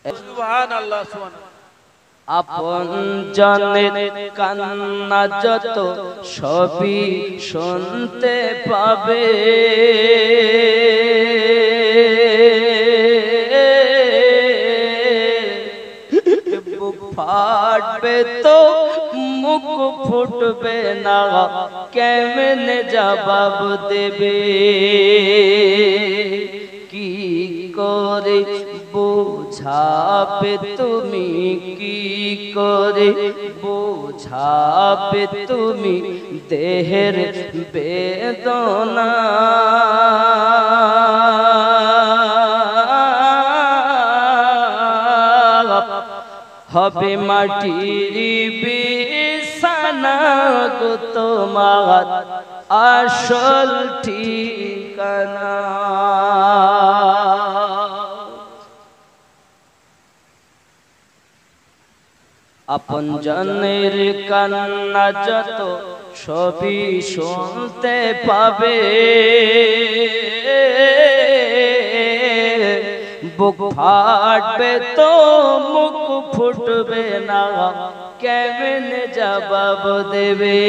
সুবহানাল্লাহ সুবহানাল্লাহ। আপন জনের কান্না যত সবই শুনতে পাবে, বুক ফাটবে তো মুখ ফুটবে না, কেমনে জবাব দেবে? কি করে বোঝাবে তুমি, কি করে বোঝাবে তুমি দেহের বেদনা? হবে মাটির বিছানা গো তোমার আসল ঠিকানা। আপন জনের কান্না যত সবই শুনতে পাবে, বুক ফাটবে তো মুখ ফুটবে না, কেমনে জবাব দেবে?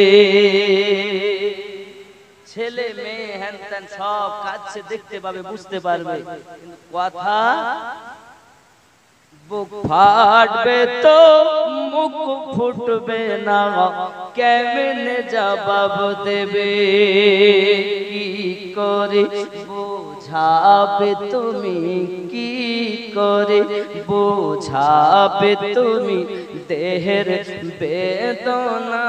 ছেলে মেয়ে হ্যান ত্যান সব কাছে দেখতে পাবে, বুঝতে পারবে, কিন্তু কথা বুক ফাটবে তো মুখ ফুটবে না, কেমনে জবাব দেবে? কি করে বোঝাবে তুমি, কি করে বোঝাবে তুমি দেহের বেদনা?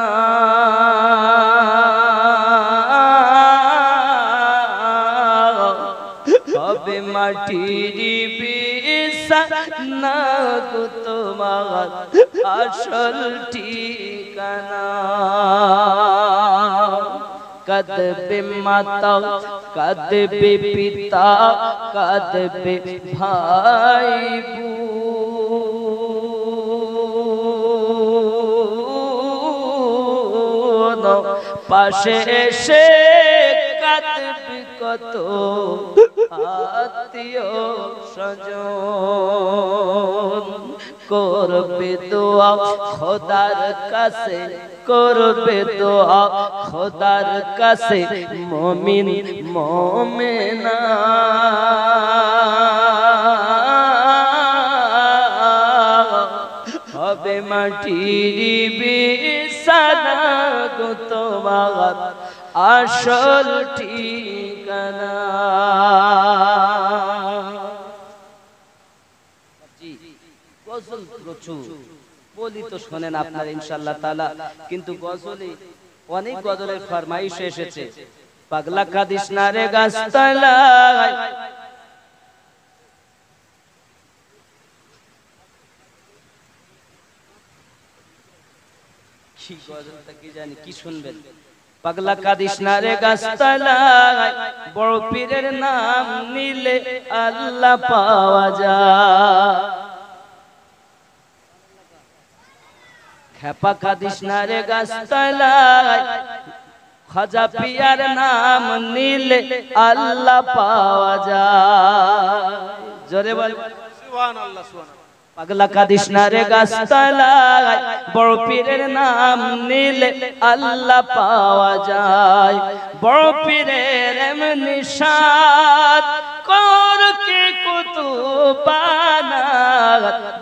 হবে মাটির বিছানা গো তোমার আসল ঠিকানা। কাঁদবে মাতা, কাঁদবে পিতা, কাঁদবে ভাই বোন, পাশে এসে কাঁদবে কত আত্মীয় স্বজন। করবে দোয়া খোদার কাছে, করবে দোয়া খোদার কাছে মুমিন মুমিনা। হবে মাটির বিছানা গো তোমার আসল ঠিকানা। গজল প্রচুর বলি তো শোনেন আপনারা ইনশাআল্লাহ তাআলা, কিন্তু গজলে অনেক গজলের ফরমাইশ এসেছে। পাগলা কাদিস না রে গাছতলায়, কি গজলটা কি জানি কি শুনবেন? পাগলা কাদিস না রে গাছতলায়, বড় পীরের নাম নিলে আল্লাহ পাওয়া যায়। খেপা কাদিস না রে গাছতলায়, খাজা পিয়ার নাম নিলে আল্লাহ পাওয়া যায়। জোরে বল সুবহানাল্লাহ সুবহানাল্লাহ। পাগলা কাদিস না রে গাছতলায়, বড় পীরের নাম নিলে আল্লাহ পাওয়া যায়। বড় পীরের এমনি শান কর কে কুতুবানা,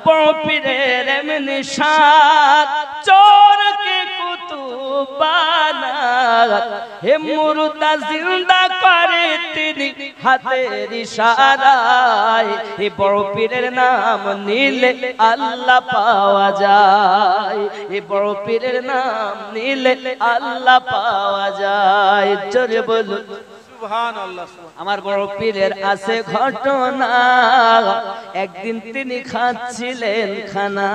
বড় পীরের এমনি শান চোর কে কুতুবানা। হে মুর্দা জিন্দা করে তিনি হাতের ইশারায়, হে বড় পীরের নাম নিলে আল্লাহ পাওয়া যায়, হে বড় পীরের নাম নিলে আল্লাহ পাওয়া যায়। জোরে বলুন সুবহানাল্লাহ সুবহানাল্লাহ। আমার বড় পীরের আছে ঘটনা, একদিন তিনি খাচ্ছিলেন খানা।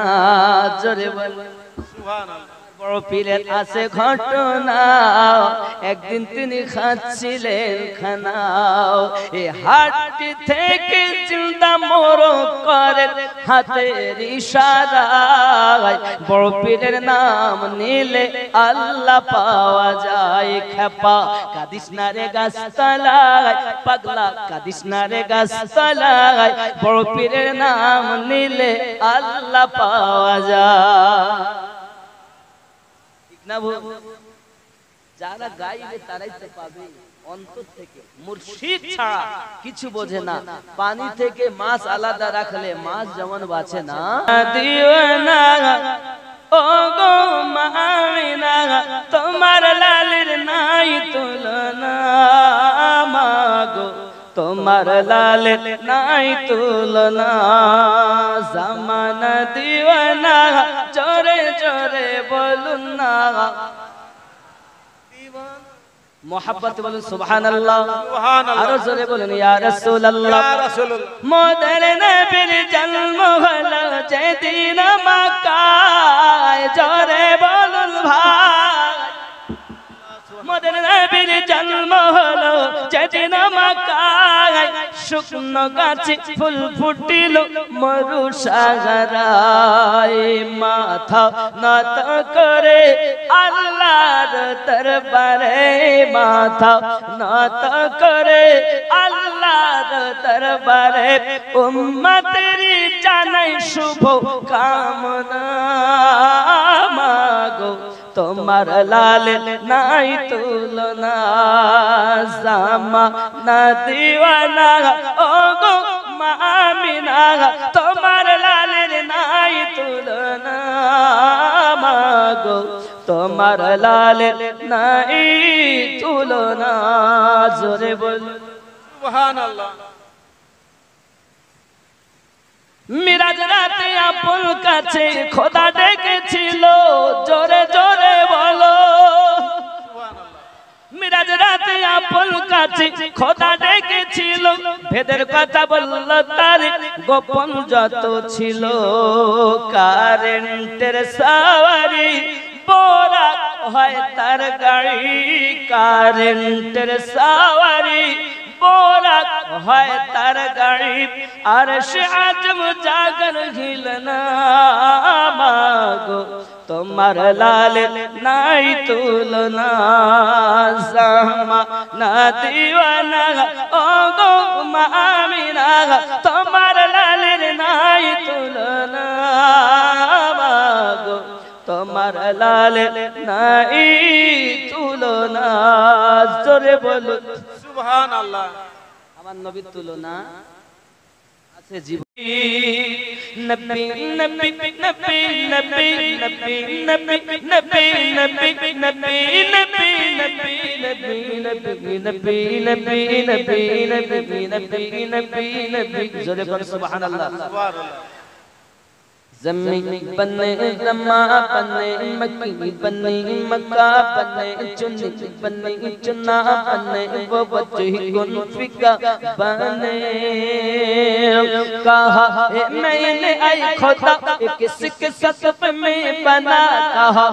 জোরে বলুন সুবহানাল্লাহ। বড় পীরের আছে ঘটনা, একদিন তিনি খাচ্ছিলেন খানা, এই হাটটি থেকে চিন্তা মোরগ করে হাতের ইশারায়, বড় পীরের নাম নিলে আল্লাহ পাওয়া যায়। খেপা কাদিস না রে গাছতলায়, পাগলা কাদিস না রে গাছতলায়, বড় পীরের নাম নিলে আল্লাহ পাওয়া যায়। না যারা গাইবে তারাই তো পাবে অন্তর থেকে, মুর্শিদ ছাড়া কিছু বোঝে না। পানি থেকে মাছ আলাদা রাখলে মাছ যেমন বাঁচে না, দিওয়ানা ও গো মামিনা তোমার লালের নাই তুলনা, মাগো তোমার লালের নাই তুলনা, জামানা দিওয়ানা জোরে জোরে বলুন না, মোহাব্বত বলুন সুবহানাল্লাহ, আরো জোরে বলুন ইয়া রাসূলুল্লাহ। মোদের নবীর জন্ম হলো যেদিন মক্কায়, জোরে বলুন ভাই। মোদের নবীর জন্ম হলো যেদিন মক্কায়, শুকনো গাছে ফুল ফুটিল মরু সাগরায়, মাথা নত করে আল্লাহর দরবারে, মাথা নত করে আল্লাহর দরবারে, উম্মতের জানাই শুভ কামনা, মাগো তোমার লাল নাই তুলনা, জামানা দিওয়ানা ও গো মামিনা তোমার লালের নাই তুলনা, মাগো তোমার লালের নাই তুলনা, জোরে বল সুবহানাল্লাহ। মিরাজ রাতে আপন কাছে খোদা ডেকেছিল, জোরে জোরে বলো। মিরাজ রাতে আপন কাছে খোদা ডেকেছিল, ভেদের কথা বলল তার গোপন যত ছিল, কারেন্টের সাওয়ারি বোরাক হয় তার গাড়ি, কারেন্টের সাওয়ারি বোরাক হয় তার গাড়ি, আর সে আজম জাগর হিলনা, মাগো তোমার লাল নাই তুলনা, জামানা দিওয়ানা ও গো মামিনা তোমার লালের নাই তুলনা, মাগো তোমার লালের নাই তুলনা, জোরে বলো সুবহানাল্লাহ। আমার নবীর তুলনা আছে জীবন। নবী নবী নবী নবী নবী নবী নবী নবী নবী নবী নবী নবী নবী নবী নবী নবী, জোরে বল সুবহানাল্লাহ। ज़मी बने ज़मा बने मक्की बने मक्का बने चुनी बने चुना बने वो वजह कुनफिका बने, कहा मैंने आई खुदा किसके सतप में बना, कहा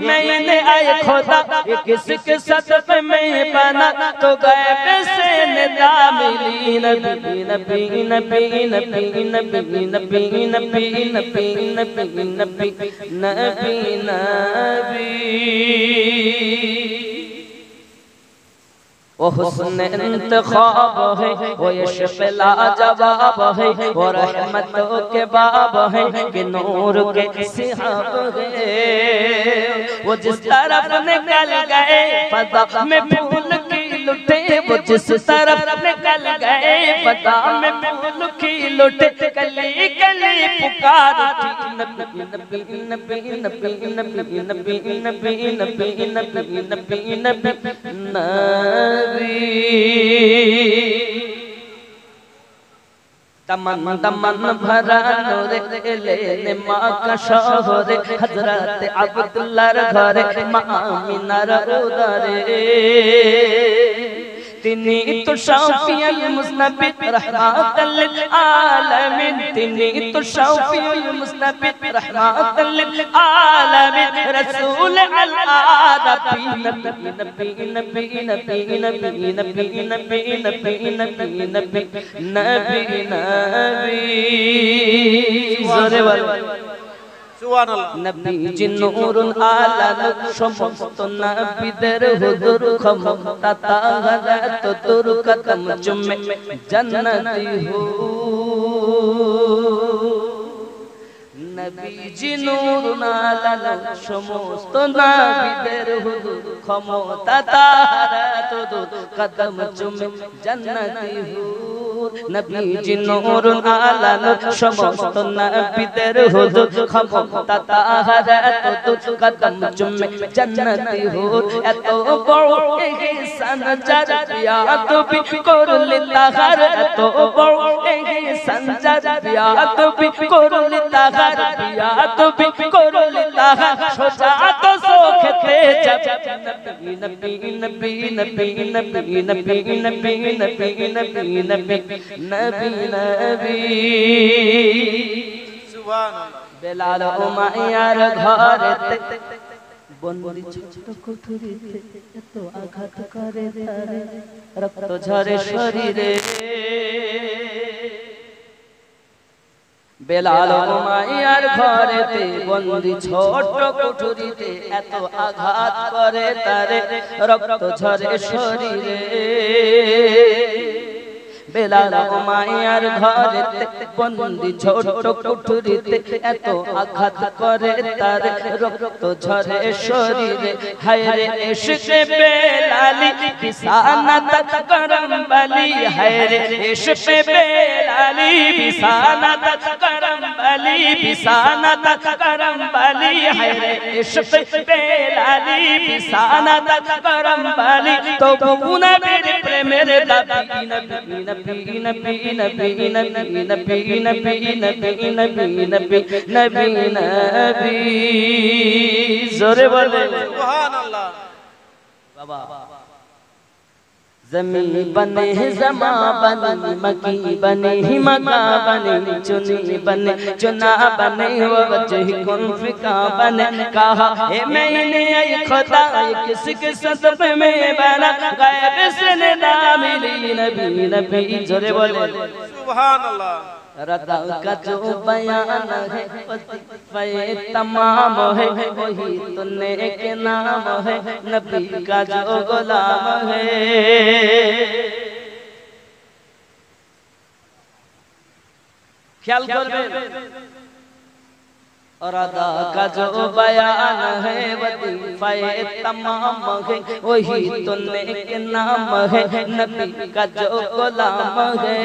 मैंने आई खुदा किसके सतप में बना, तो गैब से निदा मिली, नबी नबी नबी नबी नबी नबी नबी नबी नबी नबी नबी नबी, वो हुस्न इंतखाब है, वो इश्क़ लाजवाब है, वो रहमतों के बाब है कि नूर के सिहाब है, वो जिस तरफ निकल गए फज़ा में फूल लुटे, वो जिस तरफ निकल गए फज़ा में फूल की लुटे, गली गली पुकार उठी, नबी नबी नबी नबी नबी नबी नबी नबी नबी नबी नबी नबी, तमन तमन भरा नूरे लेने माँ का शोहरे, हजरत अब्दुल्लाह घरे माँ आमिना उदरे, তিনি তো শাফিউল মুজনাবিদ রাহমাতাল লিল আলামিন তিনি তো শাফিউল মুজনাবিদ রাহমাতাল লিল আলামিন রাসূল আল আদবি নবী নবী নবী নবী নবী নবী নবী নবী নবী নবী নবী জোরে বল সুবহানাল্লাহ। নবীজি নূরুন আলা সমস্ত নবীদের হুজুর ক্ষমতা তাহারাত তোর কদম চুমে জান্নতি হো নবীজি নূরুন আলা সমস্ত নবীদের হুজুর ক্ষমতা তাহারাত তোর কদম চুমে জান্নতি হো নবীজি নূরুন আলা সমস্ত নবীদের হুজুর ক্ষমতা তাহারাত তোর কদম চুমে জান্নতি হো এত বড় ইহসান যার বিয়াদবি করলি তাহার এত বড় ইহসান যার বিয়াদবি করলি তাহার বিয়াদবি করলি তাহার সোজা তো চোখেতে যাবে নবী নবী নবী নবী নবী নবী নবী নবী নবী নবী নবী সুবহানাল্লাহ। বেলাল উমাইয়ার ঘরেতে বন্দি ছোট কুঠুরিতে এত আঘাত করে তারে রক্ত ঝরে শরীরে বেলাল উমাইয়ার ঘরেতে বন্দি ছোট কুঠুরিতে এত আঘাত করে তারে রক্ত ঝরে শরীরে বেলাল উমাইয়ার ঘরেতে বন্দি ছোট কুঠুরিতে এত আঘাত করে তার রক্ত ঝরে শরীরে হায় রে ইশকে বেলালি বিসানাত করম বলি হায় রে ইশকে বেলালি বিসানাত করম বলি বিসানাত করম বলি হায় রে ইশকে বেলালি বিসানাত করম বলি তো নবীর প্রেমের দাবি নবী নবী নবী নবী নবী নবী নবী নবী নবী নবী নবী জোরে বলে সুবহানাল্লাহ। বাবা ज़मी बने ज़मा बने मकी बने मका बने चुनी बने चुना बने वजह कुन फिका बने कहा हे मैंने ये खुदा किसके सदक़े में बना गायब से ना मिली नबी नबी जोरे बोले सुबहानअल्लाह। रदा का जो बयान है वजीफे तमाम है वही तो नेक नाम है नबी का जो गुलाम है ख्याल करबेन और अदा का जो बयान है वजीफे तमाम है वही तो नेक नाम है नबी का जो गुलाम है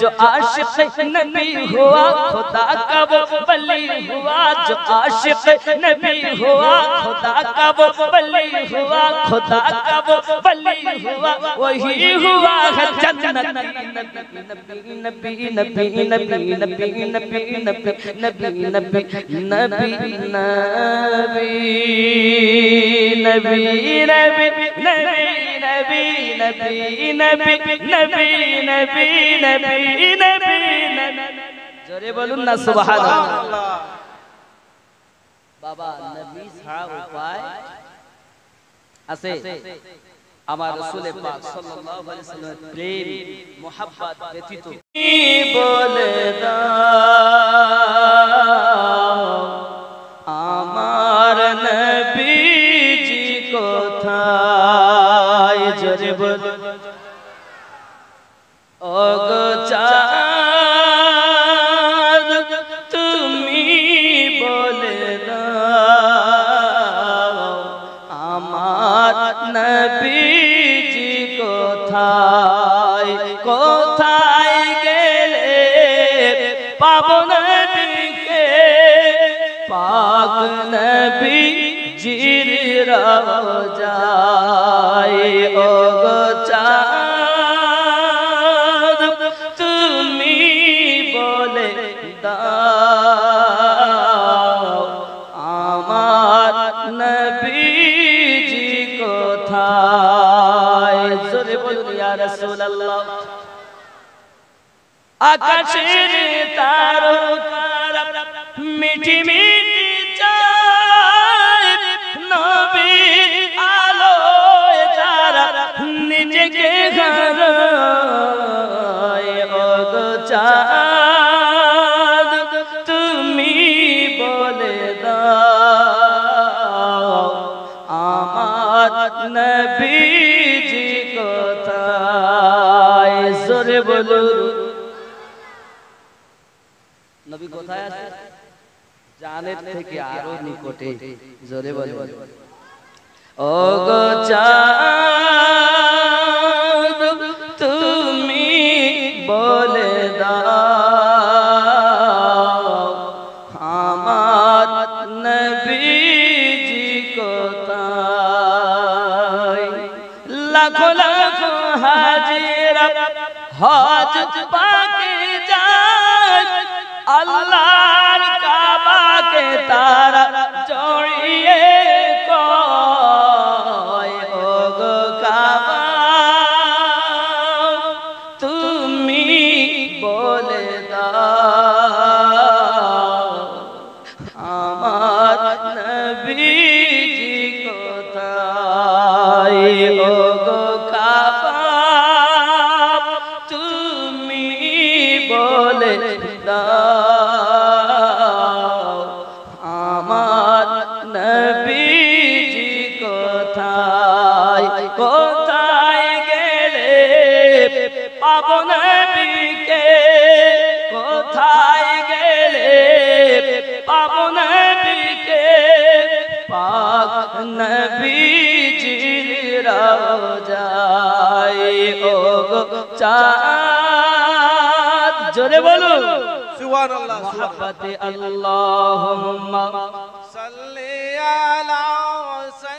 जो आशिक नबी हुआ खुदा का वो वली हुआ जो आशिक नबी हुआ खुदा का वो वली हुआ खुदा का वो वली हुआ वही हुआ है जन्नत नबी नबी नबी नबी नबी नबी नबी नबी नबी नबी नबी नबी नबी नबी नबी नबी नबी नबी नबी जोरे बोलुन ना सुबहानाल्लाह। बाबा नबी ছাড়া উপায় আছে আমার রাসূল পাক সাল্লাল্লাহু আলাইহি ওয়াসাল্লামের প্রেম মোহাব্বত ব্যতীত বলে দাও আমার নবীজি কোথায় জোরে বল ওগো চাঁদ তুমি বলে দাও আমার নবীজি কোথায় কোথায় গেলে পাবো নবীকে পাক নবী জির রওজায় ওগো চাঁদ তুমি বলে দাও আমার নবীজি কোথায় আকাশের তারকারা মিঠি মিঠি চায় নবীর আলোয় যারা নিজেকে হারায় ওগো চাঁদ তুমি বলে দাও আমার নবীজি কোথায় জোরে বলুন নবী কোথায় আছে জানের থেকে আরো নিকটে জোরে বলুন ওগো চাঁদ তুমি বলে দাও আমার নবীজি কোথায় লাখো লাখো হাজিরা হজ পাকে যায় আল্লাহর কাবাকে তারা জড়িয়ে কয় ওগো কাবা তুমি বলে দাও আমার নবীজি কোথায় ওগো কাবা তুমি বলে দাও আমার নবীজি কোথায় কোথায় গেলে পাবো নবীকে কোথায় গেলে পাবো নবীকে পাক নবীজির রওজায় ওগো চাঁদ জোরে বলো সুবহানাল্লাহ মুহাব্বতে আল্লাহুম্মা সাল্লি আলা